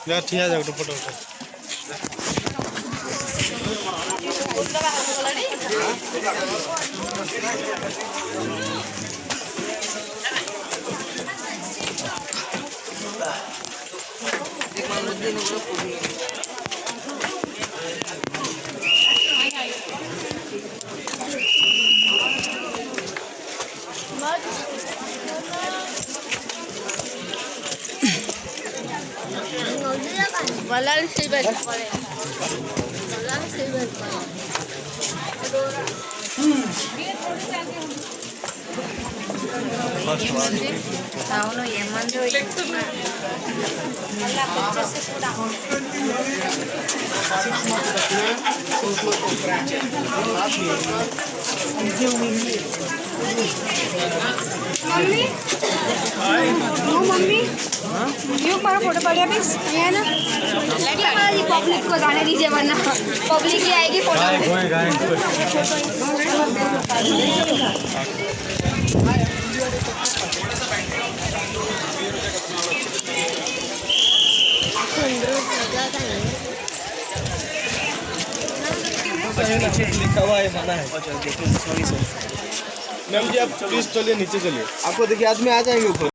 यार ठीक है एक फोटो उठा Walang silver pa rin. Walang silver pa rin. అవును ఏమంది मम्मी नो मम्मी क्यों मारा फोटो बढ़िया प्लीज ये ना पब्लिक को जाने दीजिए वरना पब्लिक ही आएगी फोटो नीचे लिखा हुआ है मना है मैम जी आप प्लीज चलिए नीचे चलिए आपको देखिए आदमी आ जाएंगे ऊपर